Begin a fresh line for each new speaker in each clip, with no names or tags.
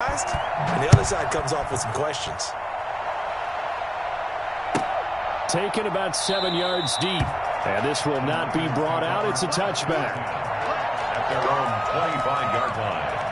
And the other side comes off with some questions.
Taken about 7 yards deep. And this will not be brought out. It's a touchback.
At their own 25-yard line.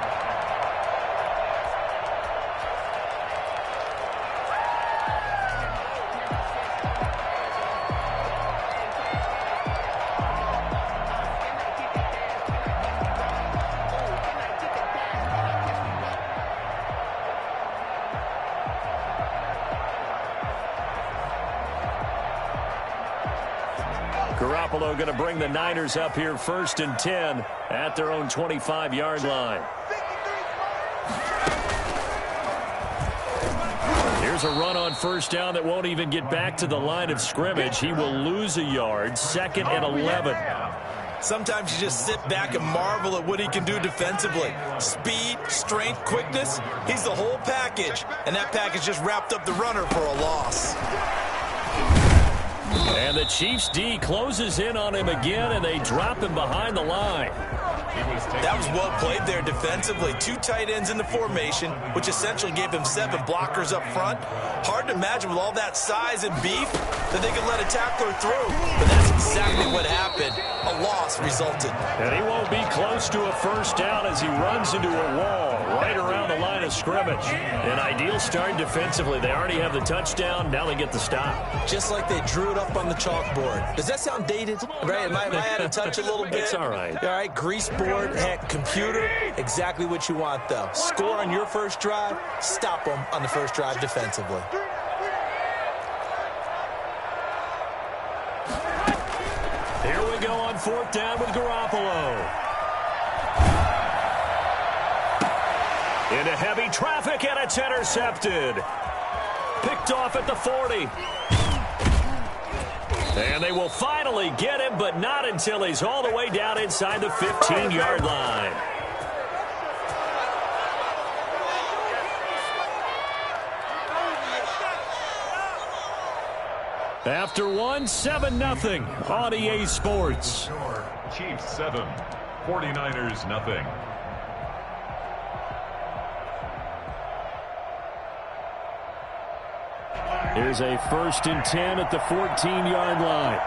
Garoppolo going to bring the Niners up here 1st and 10 at their own 25-yard line. Here's a run on 1st down that won't even get back to the line of scrimmage. He will lose a yard. 2nd and 11.
Sometimes you just sit back and marvel at what he can do defensively. Speed, strength, quickness. He's the whole package. And that package just wrapped up the runner for a loss.
And the Chiefs D closes in on him again, and they drop him behind the line.
That was well played there defensively. 2 tight ends in the formation, which essentially gave him 7 blockers up front. Hard to imagine with all that size and beef that they could let a tackler through. But that's exactly what happened. A loss resulted.
And he won't be close to a 1st down as he runs into a wall right around the line of scrimmage. An ideal start defensively. They already have the touchdown. Now they get the stop.
Just like they drew it up on the chalkboard. Does that sound dated? Right? Am I out of touch a little bit?
It's all right.
All right, grease board, heck, computer, exactly what you want, though. Score on your first drive, stop them on the first drive defensively.
Here we go on 4th down with Garoppolo. Into heavy traffic, and it's intercepted. Picked off at the 40. And they will finally get him, but not until he's all the way down inside the 15-yard line. After 1, 7-0 on EA Sports.
Chiefs 7, 49ers nothing.
Here's a 1st and 10 at the 14-yard line.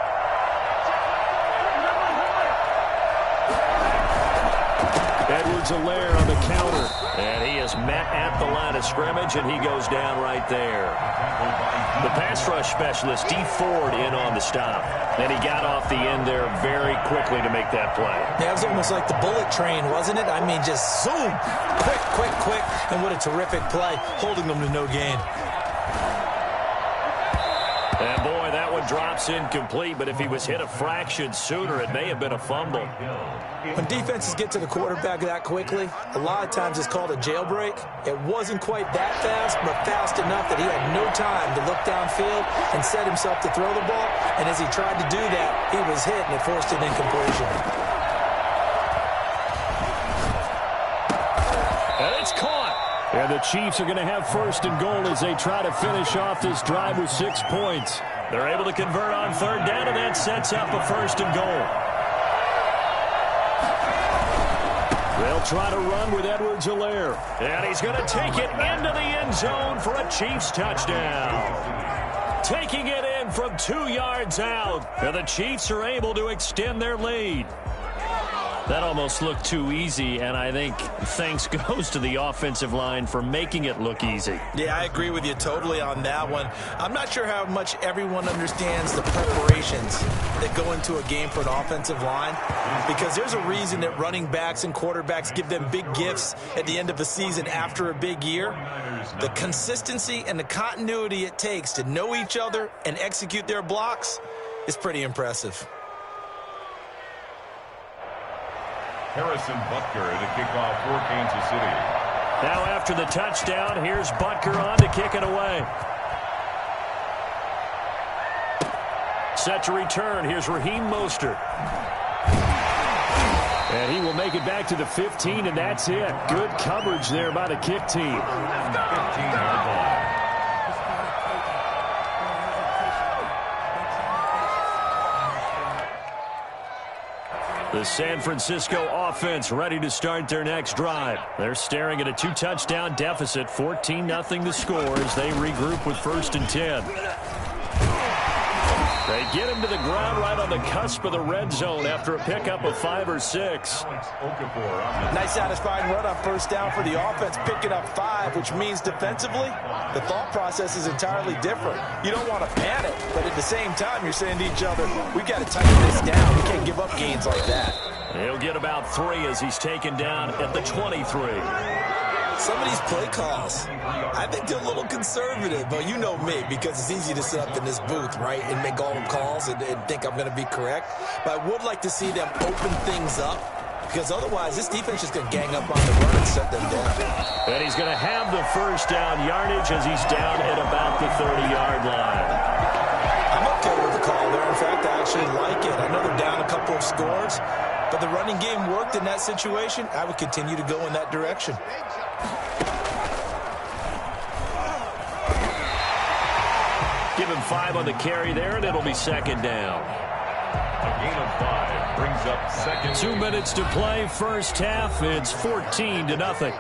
Edwards-Helaire on the counter. And he is met at the line of scrimmage, and he goes down right there. The pass rush specialist, D. Ford, in on the stop. And he got off the end there very quickly to make that play.
Yeah, it was almost like the bullet train, wasn't it? I mean, just zoom. Quick, quick, quick. And what a terrific play, holding them to no gain.
And boy, that one drops incomplete, but if he was hit a fraction sooner, it may have been a fumble.
When defenses get to the quarterback that quickly, a lot of times it's called a jailbreak. It wasn't quite that fast, but fast enough that he had no time to look downfield and set himself to throw the ball. And as he tried to do that, he was hit, and it forced an incompletion.
And it's caught. And the Chiefs are going to have 1st and goal as they try to finish off this drive with 6 points. They're able to convert on 3rd down, and that sets up a 1st and goal. They'll try to run with Edwards-Helaire. And he's going to take it into the end zone for a Chiefs touchdown. Taking it in from 2 yards out. And the Chiefs are able to extend their lead. That almost looked too easy, and I think thanks goes to the offensive line for making it look easy.
Yeah, I agree with you totally on that one. I'm not sure how much everyone understands the preparations that go into a game for an offensive line, because there's a reason that running backs and quarterbacks give them big gifts at the end of the season after a big year. The consistency and the continuity it takes to know each other and execute their blocks is pretty impressive.
Harrison Butker to kick off for Kansas City.
Now after the touchdown, here's Butker on to kick it away. Set to return. Here's Raheem Mostert. And he will make it back to the 15, and that's it. Good coverage there by the kick team.
15-yard line.
The San Francisco offense ready to start their next drive. They're staring at a 2-touchdown deficit, 14-0 the score as they regroup with 1st and 10. They get him to the ground right on the cusp of the red zone after a pickup of 5 or 6.
Nice satisfying run on 1st down for the offense, picking up 5, which means defensively, the thought process is entirely different. You don't want to panic, but at the same time, you're saying to each other, we've got to tighten this down. We can't give up gains like that.
He'll get about 3 as he's taken down at the 23.
Some of these play calls, I think they're a little conservative, but you know me, because it's easy to sit up in this booth, right, and make all the calls and think I'm going to be correct. But I would like to see them open things up, because otherwise this defense is going to gang up on the run and shut them down.
And he's going to have the 1st down yardage as he's down at about the 30-yard line.
I'm okay with the call there. In fact, I actually like it. I know they're down a couple of scores, but the running game worked in that situation. I would continue to go in that direction.
Give him 5 on the carry there, and it'll be 2nd down.
A gain of 5 brings up 2nd.
2 minutes to play, 1st half. It's 14-0.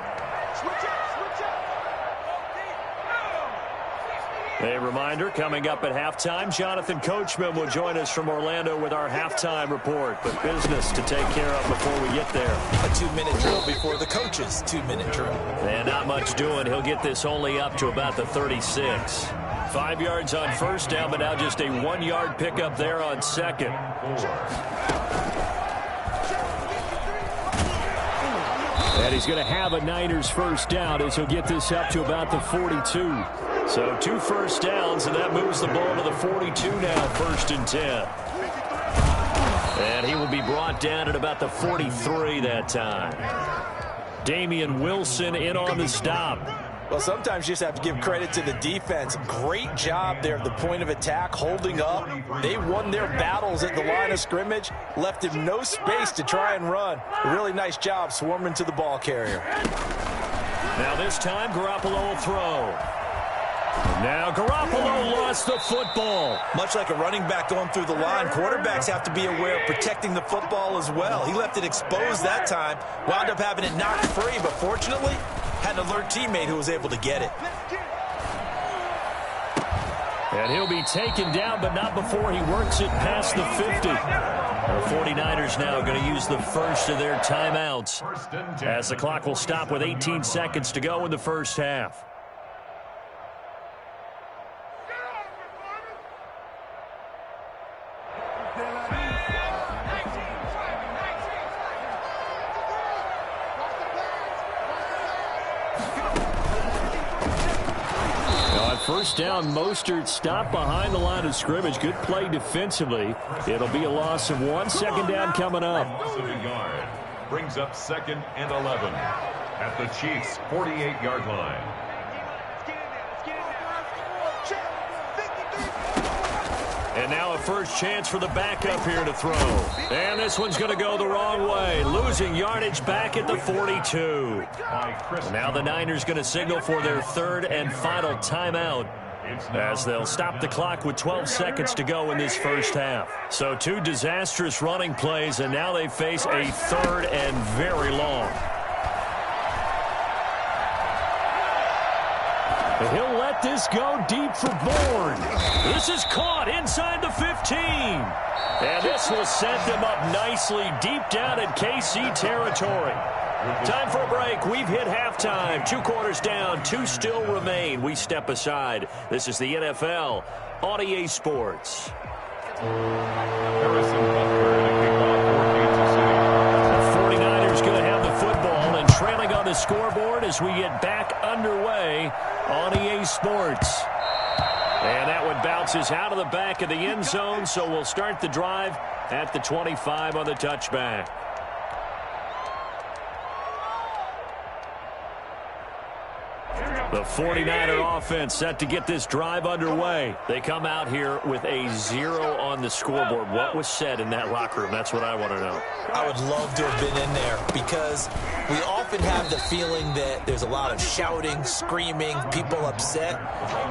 A reminder, coming up at halftime, Jonathan Coachman will join us from Orlando with our halftime report. But business to take care of before we get there.
A 2-minute drill before the coach's 2-minute drill.
And not much doing. He'll get this only up to about the 36. 5 yards on 1st down, but now just a 1-yard pickup there on 2nd. And he's going to have a Niners 1st down as he'll get this up to about the 42. So 2 1st downs, and that moves the ball to the 42 now, 1st and 10. And he will be brought down at about the 43 that time. Damian Wilson in on the stop.
Well, sometimes you just have to give credit to the defense. Great job there at the point of attack, holding up. They won their battles at the line of scrimmage, left him no space to try and run. A really nice job swarming to the ball carrier.
Now this time, Garoppolo will throw. Now Garoppolo lost the football.
Much like a running back going through the line, quarterbacks have to be aware of protecting the football as well. He left it exposed that time, wound up having it knocked free, but fortunately, had an alert teammate who was able to get it.
And he'll be taken down, but not before he works it past the 50. The 49ers now going to use the first of their timeouts as the clock will stop with 18 seconds to go in the 1st half. First down, Mostert stopped behind the line of scrimmage. Good play defensively. It'll be a loss of 1. 2nd down coming up.
Yard brings up 2nd and 11 at the Chiefs' 48-yard line.
And now a first chance for the backup here to throw. And this one's going to go the wrong way. Losing yardage back at the 42. Now the Niners going to signal for their 3rd and final timeout as they'll stop the clock with 12 seconds to go in this 1st half. So 2 disastrous running plays, and now they face a 3rd and very long. He'll let this go deep for Bourne. This is caught inside the 15. And this will set them up nicely deep down in KC territory. Time for a break. We've hit halftime. 2 quarters down, 2 still remain. We step aside. This is the NFL on EA Sports.
Harrison Butker in a kickoff for Kansas City.
The 49ers going to have the football and trailing on the scoreboard as we get back underway on EA Sports. And that one bounces out of the back of the end zone, so we'll start the drive at the 25 on the touchback. The 49er offense set to get this drive underway. They come out here with a 0 on the scoreboard. What was said in that locker room? That's what I want to know.
I would love to have been in there because we all often have the feeling that there's a lot of shouting, screaming, people upset.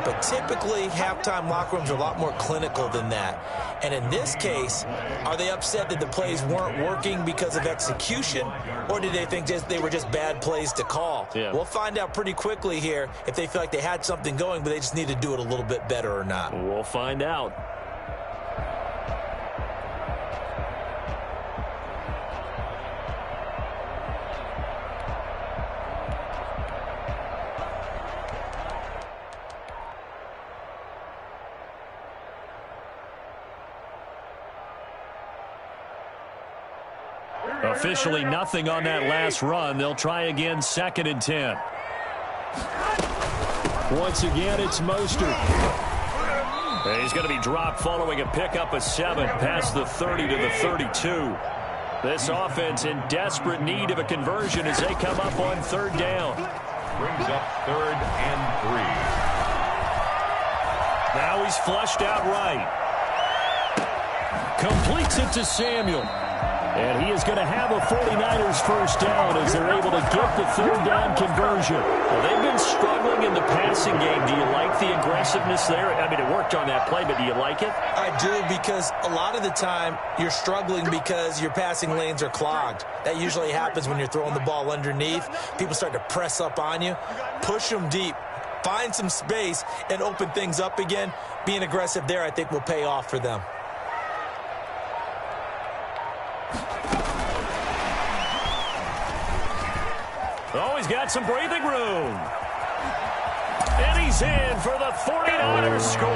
But typically, halftime locker rooms are a lot more clinical than that. And in this case, are they upset that the plays weren't working because of execution, or did they think they were just bad plays to call?
Yeah.
We'll find out pretty quickly here if they feel like they had something going, but they just need to do it a little bit better or not.
We'll find out. Officially nothing on that last run. They'll try again, 2nd and 10. Once again, it's Mostert. He's going to be dropped following a pickup of 7 past the 30 to the 32. This offense in desperate need of a conversion as they come up on 3rd down.
Brings up 3rd and 3.
Now he's flushed out right. Completes it to Samuel. And he is going to have a 49ers first down as they're able to get the 3rd down conversion. Well, they've been struggling in the passing game. Do you like the aggressiveness there? I mean, it worked on that play, but do you like it?
I do, because a lot of the time you're struggling because your passing lanes are clogged. That usually happens when you're throwing the ball underneath. People start to press up on you. Push them deep. Find some space and open things up again. Being aggressive there, I think, will pay off for them.
Oh, he's got some breathing room. And he's in for the 49ers score.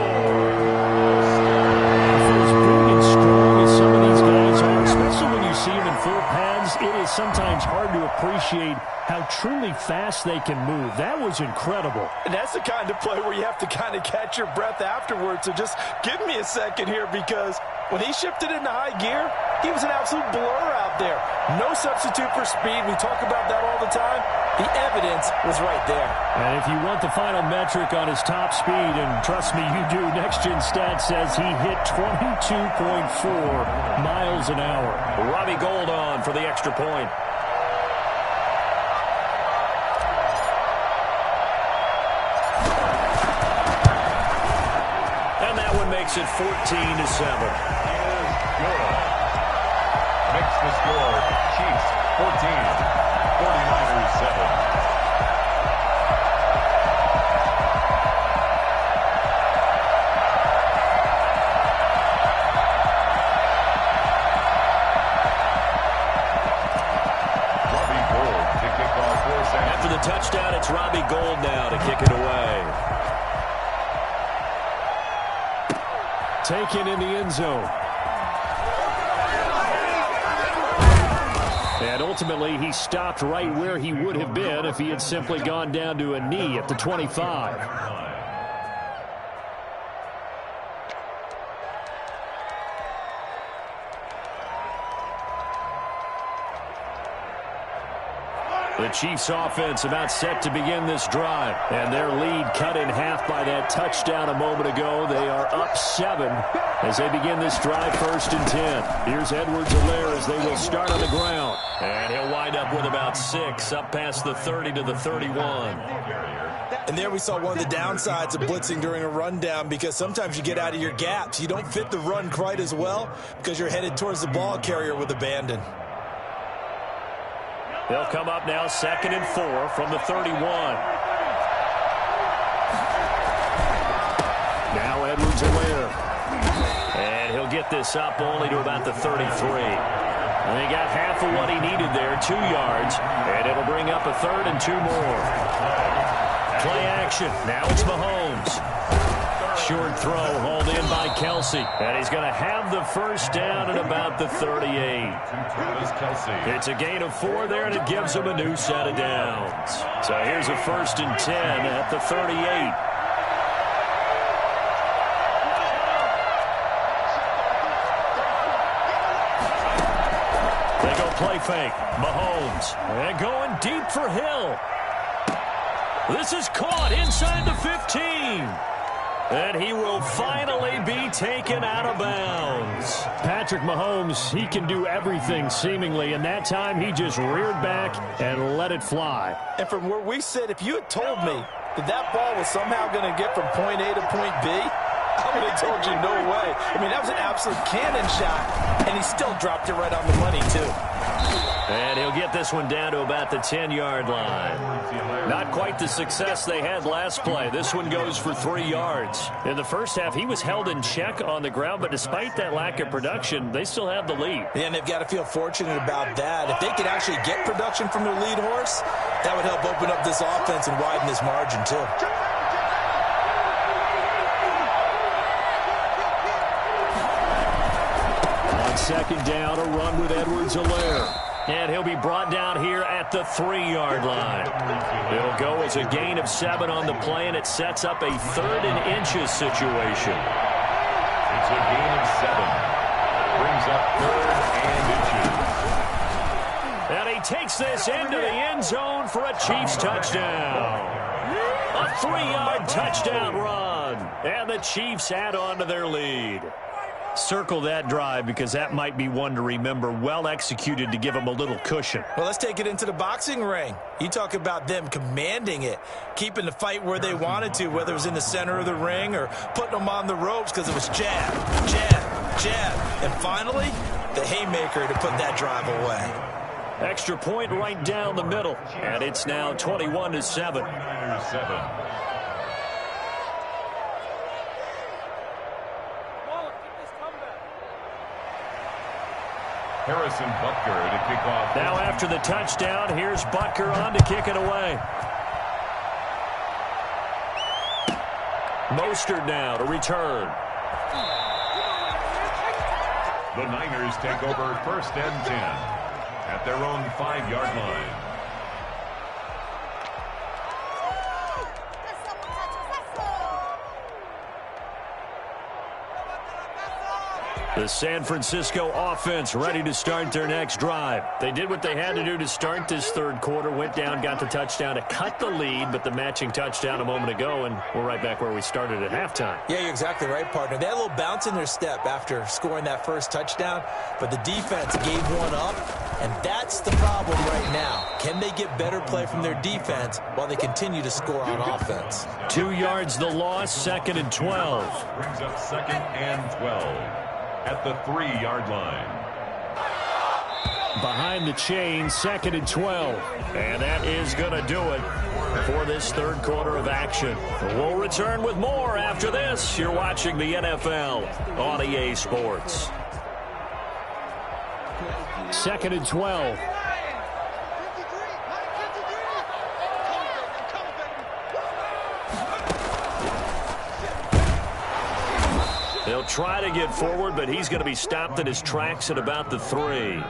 For as big and strong as some of these guys are, especially when you see them in full pads, it is sometimes hard to appreciate how truly fast they can move. That was incredible.
And that's the kind of play where you have to kind of catch your breath afterwards. So just give me a second here, because when he shifted into high gear, he was an absolute blur out there. No substitute for speed. We talk about that all the time. The evidence was right there.
And if you want the final metric on his top speed, and trust me, you do, Next Gen Stats says he hit 22.4 miles an hour. Robbie Gould on for the extra point. And that one makes it 14-7.
Makes the score Chiefs 14, 49ers 7. Robbie Gould to kick off for San.
After the touchdown, it's Robbie Gould now to kick it away. Taken in the end zone. And ultimately, he stopped right where he would have been if he had simply gone down to a knee at the 25. The Chiefs offense about set to begin this drive. And their lead cut in half by that touchdown a moment ago. They are up 7 as they begin this drive, 1st and 10. Here's Edwards-Helaire as they will start on the ground. And he'll wind up with about 6 up past the 30 to the 31.
And there we saw one of the downsides of blitzing during a rundown, because sometimes you get out of your gaps. You don't fit the run quite as well because you're headed towards the ball carrier with abandon.
They'll come up now 2nd and 4 from the 31. Now Edwards-Helaire. And he'll get this up only to about the 33. And he got half of what he needed there, 2 yards. And it'll bring up a 3rd and 2 more. Play action. Now it's Mahomes. Short throw hauled in by Kelsey. And he's going to have the first down at about the 38. It's a gain of 4 there, and it gives him a new set of downs. So here's a 1st and 10 at the 38. They go play fake. Mahomes. And going deep for Hill. This is caught inside the 15. And he will finally be taken out of bounds.
Patrick Mahomes, he can do everything seemingly, and that time he just reared back and let it fly.
And from where we sit, if you had told me that ball was somehow going to get from point A to point B, I would have told you no way. I mean, that was an absolute cannon shot, and he still dropped it right on the money, too.
And he'll get this one down to about the 10-yard line. Not quite the success they had last play. This one goes for 3 yards. In the first half, he was held in check on the ground, but despite that lack of production, they still have the lead.
And they've got to feel fortunate about that. If they could actually get production from their lead horse, that would help open up this offense and widen this margin, too.
On second down, a run with Edwards-Helaire. And he'll be brought down here at the 3-yard line. It'll go as a gain of 7 on the play, and it sets up a 3rd and inches situation.
It's a gain of 7. Brings up 3rd and inches.
And he takes this into the end zone for a Chiefs touchdown. A 3-yard touchdown run. And the Chiefs add on to their lead. Circle that drive because that might be one to remember. Well executed to give them a little cushion.
Well, let's take it into the boxing ring. You talk about them commanding it, keeping the fight where they wanted to, whether it was in the center of the ring or putting them on the ropes because it was jab, jab, jab. And finally, the haymaker to put that drive away.
Extra point right down the middle. And it's now 21-7.
7. Harrison Butker to kick off.
Now after the touchdown, here's Butker on to kick it away. Mostert now to return.
The Niners take over 1st and 10 at their own 5-yard line.
The San Francisco offense ready to start their next drive. They did what they had to do to start this 3rd quarter, went down, got the touchdown to cut the lead, but the matching touchdown a moment ago, and we're right back where we started at halftime.
Yeah, you're exactly right, partner. They had a little bounce in their step after scoring that first touchdown, but the defense gave one up, and that's the problem right now. Can they get better play from their defense while they continue to score on offense?
2 yards the loss, 2nd and 12.
Brings up 2nd and 12. At the 3-yard line.
Behind the chain, 2nd and 12. And that is going to do it for this 3rd quarter of action. We'll return with more after this. You're watching the NFL on EA Sports.
2nd and 12.
They'll try to get forward, but he's going to be stopped in his tracks at about the 3.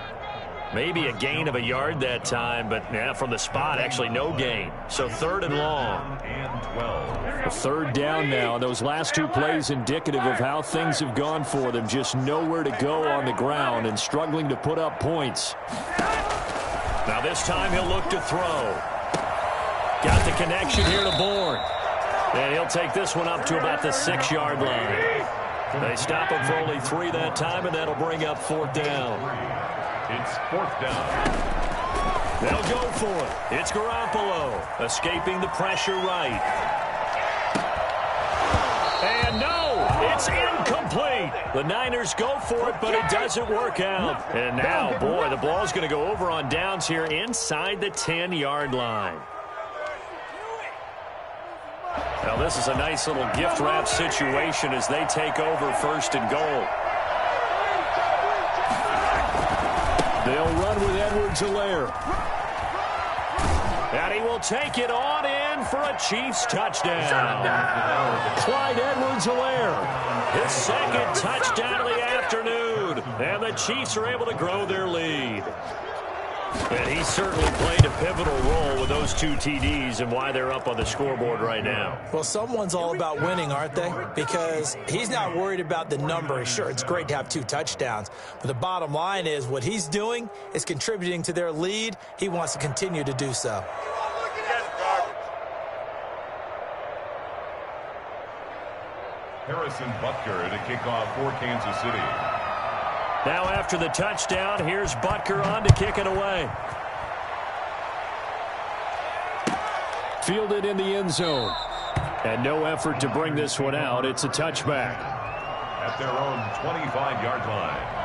Maybe a gain of a yard that time, but yeah, from the spot, actually no gain. So 3rd and long.
And 12.
A 3rd down now. Those last 2 plays indicative of how things have gone for them. Just nowhere to go on the ground and struggling to put up points.
Now this time he'll look to throw. Got the connection here to Bourne. And he'll take this one up to about the 6-yard line. They stop him for only 3 that time, and that'll bring up 4th down.
It's 4th down.
They'll go for it. It's Garoppolo escaping the pressure right. And no, it's incomplete. The Niners go for it, but it doesn't work out. And now, boy, the ball's going to go over on downs here inside the 10-yard line. Now, this is a nice little gift wrap situation as they take over 1st and goal.
They'll run with Edwards-Helaire.
And he will take it on in for a Chiefs touchdown.
Clyde Edwards-Helaire.
His 2nd touchdown of the afternoon. And the Chiefs are able to grow their lead. And he certainly played a pivotal role with those 2 TDs and why they're up on the scoreboard right now.
Well, someone's all about winning, aren't they? Because he's not worried about the number. Sure, it's great to have 2 touchdowns. But the bottom line is what he's doing is contributing to their lead. He wants to continue to do so.
Harrison Butker to kick off for Kansas City.
Now after the touchdown, here's Butker on to kick it away.
Fielded in the end zone. And no effort to bring this one out. It's a touchback.
At their own 25-yard line.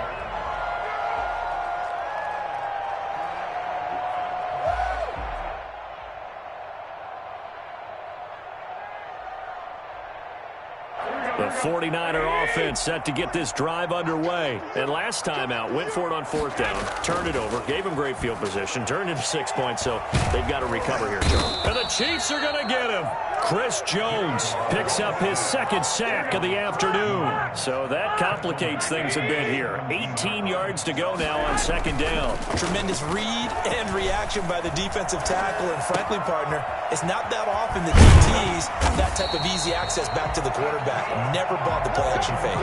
The 49er offense set to get this drive underway. And last time out, went for it on fourth down, turned it over, gave him great field position, turned into 6 points, so they've got to recover here, John.
And the Chiefs are going to get him. Chris Jones picks up his second sack of the afternoon.
So that complicates things a bit here. 18 yards to go now on second down.
Tremendous read and reaction by the defensive tackle. And frankly, partner, it's not that often the DTs have that type of easy access back to the quarterback. Never bought the play-action fake.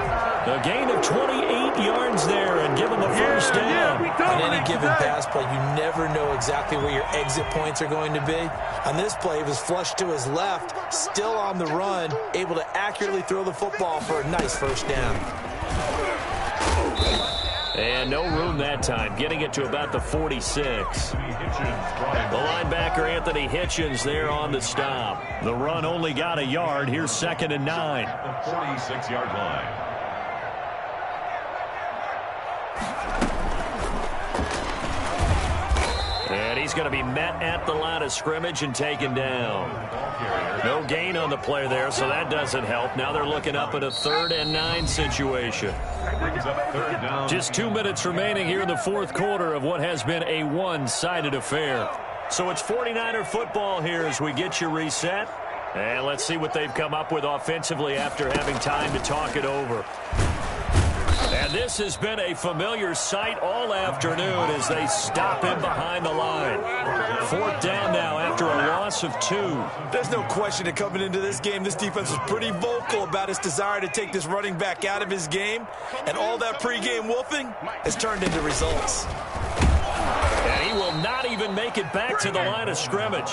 A gain of 28 yards there and give him a first down.
On any given pass play, you never know exactly where your exit points are going to be. On this play, it was flushed to his left, still on the run, able to accurately throw the football for a nice first down.
And no room that time, getting it to about the 46. The linebacker, Anthony Hitchens, there on the stop.
The run only got a yard. Here's 2nd and 9.
The 46-yard line.
And he's going to be met at the line of scrimmage and taken down. No gain on the play there, so that doesn't help. Now they're looking up at a 3rd and 9 situation.
Just 2 minutes remaining here in the fourth quarter of what has been a one-sided affair.
So it's 49er football here as we get you reset. And let's see what they've come up with offensively after having time to talk it over. And this has been a familiar sight all afternoon as they stop him behind the line. 4th down now after a loss of 2.
There's no question that coming into this game, this defense was pretty vocal about its desire to take this running back out of his game. And all that pregame wolfing has turned into results.
And he will not even make it back to the line of scrimmage.